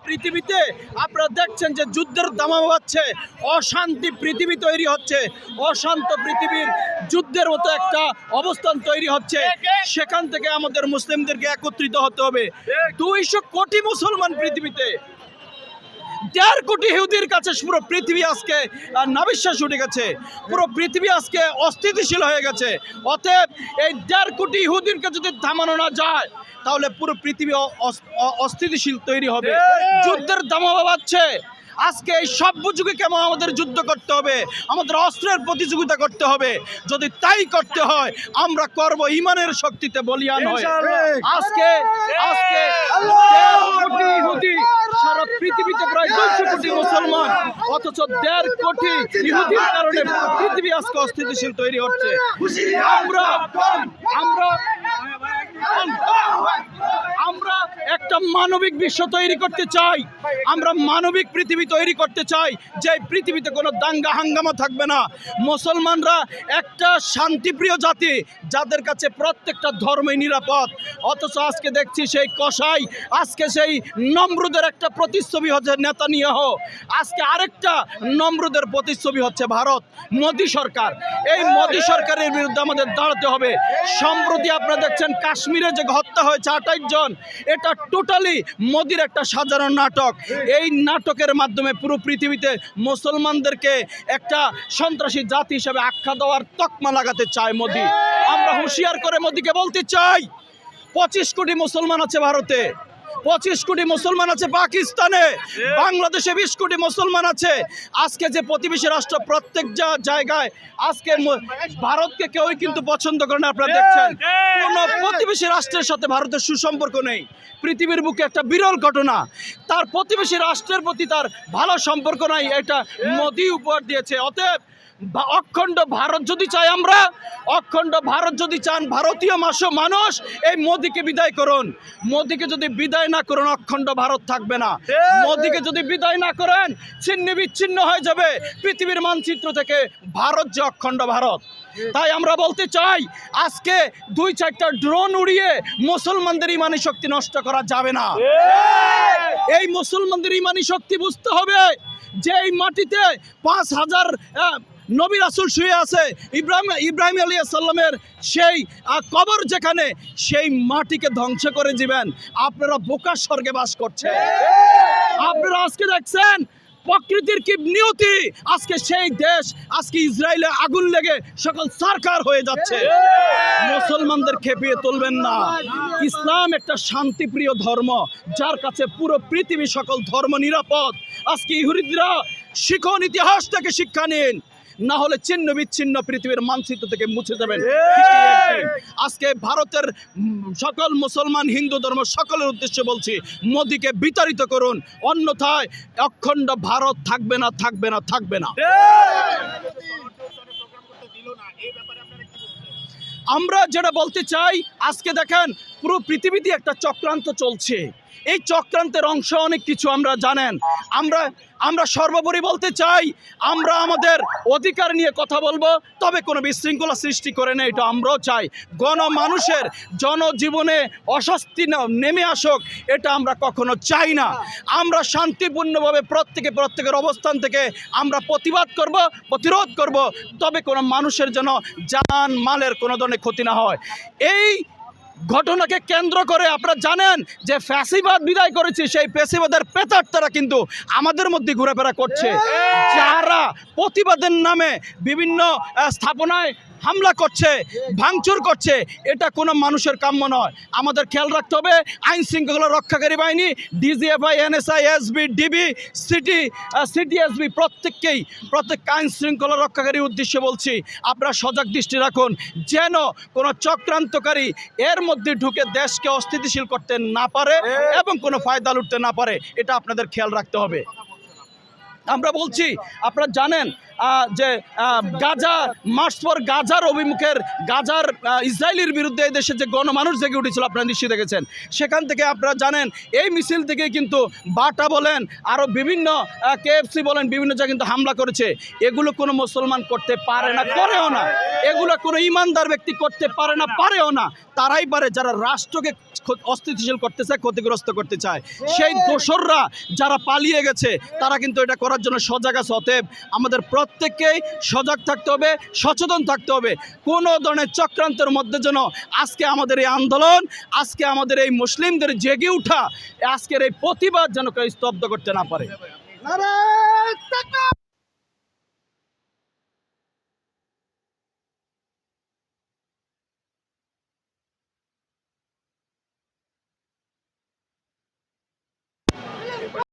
পৃথিবীতে আপনারা দেখছেন যে যুদ্ধের দামামা হচ্ছে, অশান্তি পৃথিবী তৈরি হচ্ছে, অশান্ত পৃথিবীর যুদ্ধের মতো একটা অবস্থান তৈরি হচ্ছে। সেখান থেকে আমাদের মুসলিমদেরকে একত্রিত হতে হবে। 200 কোটি মুসলমান পৃথিবীতে, 1.5 কোটি ইহুদির কাছে পুরো পৃথিবী আজকে নাবিশ্বাস উঠে গেছে, পুরো পৃথিবী আজকে অস্থিতিশীল হয়ে গেছে। অতএব এই 1.5 কোটি ইহুদিনকে যদি থামানো না যায় তাহলে পুরো পৃথিবী অস্থিতিশীল তৈরি হবে। যুদ্ধের দামামা বাড়ছে। আজকে এই সভ্য যুগে কেমন আমাদের যুদ্ধ করতে হবে, আমাদের অস্ত্রের প্রতিযোগিতা করতে হবে। যদি তাই করতে হয় আমরা করব ইমানের শক্তিতে বলিয়ান হয়ে। আজকে 1.5 কোটি ইহুদি, সারা পৃথিবীতে প্রায় 200 কোটি মুসলমান, অথচ 1.5 কোটি ইহুদির কারণে পৃথিবী আজকে অস্থিতিশীল তৈরি হচ্ছে। আমরা একটা মানবিক বিশ্ব তৈরি করতে চাই, আমরা মানবিক পৃথিবী তৈরি করতে চাই, যে পৃথিবীতে কোনো দাঙ্গা হাঙ্গামা থাকবে না। মুসলমানরা একটা শান্তিপ্রিয় জাতি, যাদের কাছে প্রত্যেকটা ধর্মই নিরাপদ। অথচ আজকে দেখছি সেই কসাই, আজকে সেই নমরুদের একটা প্রতিচ্ছবি হচ্ছে নেতানিয়াহু, আজকে আরেকটা নমরুদের প্রতিচ্ছবি হচ্ছে ভারত, মোদী সরকার। এই মোদী সরকারের বিরুদ্ধে আমাদের দাঁড়াতে হবে। সম্প্রতি আপনারা দেখছেন কাশ্মীরে যে হত্যা হয়েছে 28 জন, এটা টোটালি মোদির একটা সাজানো নাটক। এই নাটকের মাধ্যমে পুরো পৃথিবীতে মুসলমানদেরকে একটা সন্ত্রাসী জাতি হিসেবে আখ্যা দেওয়ার তকমা লাগাতে চায় মোদি। আমরা হুঁশিয়ার করে মোদিকে বলতে চাই, 25 কোটি মুসলমান আছে ভারতে, 25 কোটি মুসলমান আছে পাকিস্তানে, বাংলাদেশে 20 কোটি মুসলমান আছে। আজকে যে প্রতিবেশী রাষ্ট্র প্রত্যেক জায়গায় আজকে ভারতকে কেউই কিন্তু পছন্দ করে না। আপনারা দেখছেন কোন প্রতিবেশী রাষ্ট্রের সাথে ভারতের সুসম্পর্ক নেই। পৃথিবীর বুকে একটা বিরল ঘটনা, তার প্রতিবেশী রাষ্ট্রের প্রতি তার ভালো সম্পর্ক নাই, এটা মোদি উপহার দিয়েছে। অতএব অখণ্ড ভারত যদি চাই, আমরা অখণ্ড ভারত যদি চান, ভারতীয় মানুষ এই মোদিকে বিদায় করুন। মোদিকে যদি বিদায় না করুন অখণ্ড ভারত থাকবে না। মোদিকে যদি বিদায় না করেন ছিন্ন বিচ্ছিন্ন হয়ে যাবে পৃথিবীর মানচিত্র থেকে ভারত, যে অখণ্ড ভারত। তাই আমরা বলতে চাই, আজকে 2-4টা ড্রোন উড়িয়ে মুসলমানদের ইমানি শক্তি নষ্ট করা যাবে না। এই মুসলমানদের ইমানি শক্তি বুঝতে হবে যে এই মাটিতে 5000 নবী রাসূল শুয়ে আছে, ইব্রাহিম আলাইহিস সালামের সেই কবর যেখানে, সেই মাটিকে ধ্বংস করে দিবেন। আপনারা বোকা স্বর্গে বাস করছেন। আপনারা আজকে দেখছেন প্রকৃতির কি নিয়তি, আজকে সেই দেশ আজকে ইসরায়েলে আগুন লেগে সকল সরকার হয়ে যাচ্ছে। মুসলমানদের খেপিয়ে তুলবেন না। ইসলাম একটা শান্তিপ্রিয় ধর্ম, যার কাছে পুরো পৃথিবী সকল ধর্ম নিরাপদ। আজকে ইহুদিরা শিখুন, ইতিহাস থেকে শিক্ষা নিন, না হলে ছিন্ন বিচ্ছিন্ন পৃথিবীর মানচিত্র থেকে মুছে দেবেন। আজকে ভারতের সকল মুসলমান, হিন্দু ধর্ম সকলের উদ্দেশ্যে বলছি, মোদিকে বিতাড়িত করুন, অন্যথায় অখণ্ড ভারত থাকবে না, থাকবে না, থাকবে না। আমরা যেটা বলতে চাই, আজকে দেখেন পুরো পৃথিবীতে একটা চক্রান্ত চলছে। এই চক্রান্তের অংশ অনেক কিছু আমরা জানেন। আমরা সর্বোপরি বলতে চাই, আমরা আমাদের অধিকার নিয়ে কথা বলবো, তবে কোনো বিশৃঙ্খলা সৃষ্টি করে না, এটা আমরাও চাই। গণমানুষের জনজীবনে অস্বস্তি নেমে আসুক, এটা আমরা কখনো চাই না। আমরা শান্তিপূর্ণভাবে প্রত্যেকের অবস্থান থেকে আমরা প্রতিবাদ করব, প্রতিরোধ করব, তবে কোনো মানুষের যেন জান মালের কোনো ধরনের ক্ষতি না হয়। এই ঘটনাকে কেন্দ্র করে আপনারা জানেন যে ফ্যাসিবাদ বিদায় করেছে, সেই ফ্যাসিবাদের প্রেতাত্মারা কিন্তু আমাদের মধ্যে ঘোরাফেরা করছে, যারা প্রতিবাদের নামে বিভিন্ন স্থাপনায় হামলা করছে, ভাঙচুর করছে। এটা কোনো মানুষের কাম্য নয়। আমাদের খেয়াল রাখতে হবে, আইন শৃঙ্খলা রক্ষাকারী বাহিনী, DGFI, NSI, SB, DB, CTSB, প্রত্যেক আইন শৃঙ্খলা রক্ষাকারীর উদ্দেশ্যে বলছি, আপনারা সজাগ দৃষ্টি রাখুন, যেন কোনো চক্রান্তকারী এর মধ্যে ঢুকে দেশকে অস্থিতিশীল করতে না পারে এবং কোনো ফায়দা লুটতে না পারে। এটা আপনাদের খেয়াল রাখতে হবে। আমরা বলছি, আপনারা জানেন যে গাজা মার্চ ফর গাজার অভিমুখের গাজার ইসরায়েলের বিরুদ্ধে এই দেশে যে গণমানুষ জেগে উঠেছিল আপনারা নিশ্চয়ই দেখেছেন। সেখান থেকে আপনারা জানেন এই মিছিল থেকে কিন্তু বাটা বলেন আরও বিভিন্ন KFC বলেন বিভিন্ন জায়গায় কিন্তু হামলা করেছে। এগুলো কোনো মুসলমান করতে পারে না, করেও না। এগুলো কোনো ইমানদার ব্যক্তি করতে পারে না, পারেও না। তারাই পারে যারা রাষ্ট্রকে অস্থিতিশীল করতে চায়, ক্ষতিগ্রস্ত করতে চায়। সেই দোসররা যারা পালিয়ে গেছে তারা কিন্তু এটা করার জন্য সজাগ আছে। অতএব আমাদের প্রত্যেককেই সজাগ থাকতে হবে, সচেতন থাকতে হবে। কোনো ধরনের চক্রান্তের মধ্যে যেন আজকে আমাদের এই আন্দোলন, আজকে আমাদের এই মুসলিমদের জেগে ওঠা, আজকের এই প্রতিবাদ যেন কেউ স্তব্ধ করতে না পারে।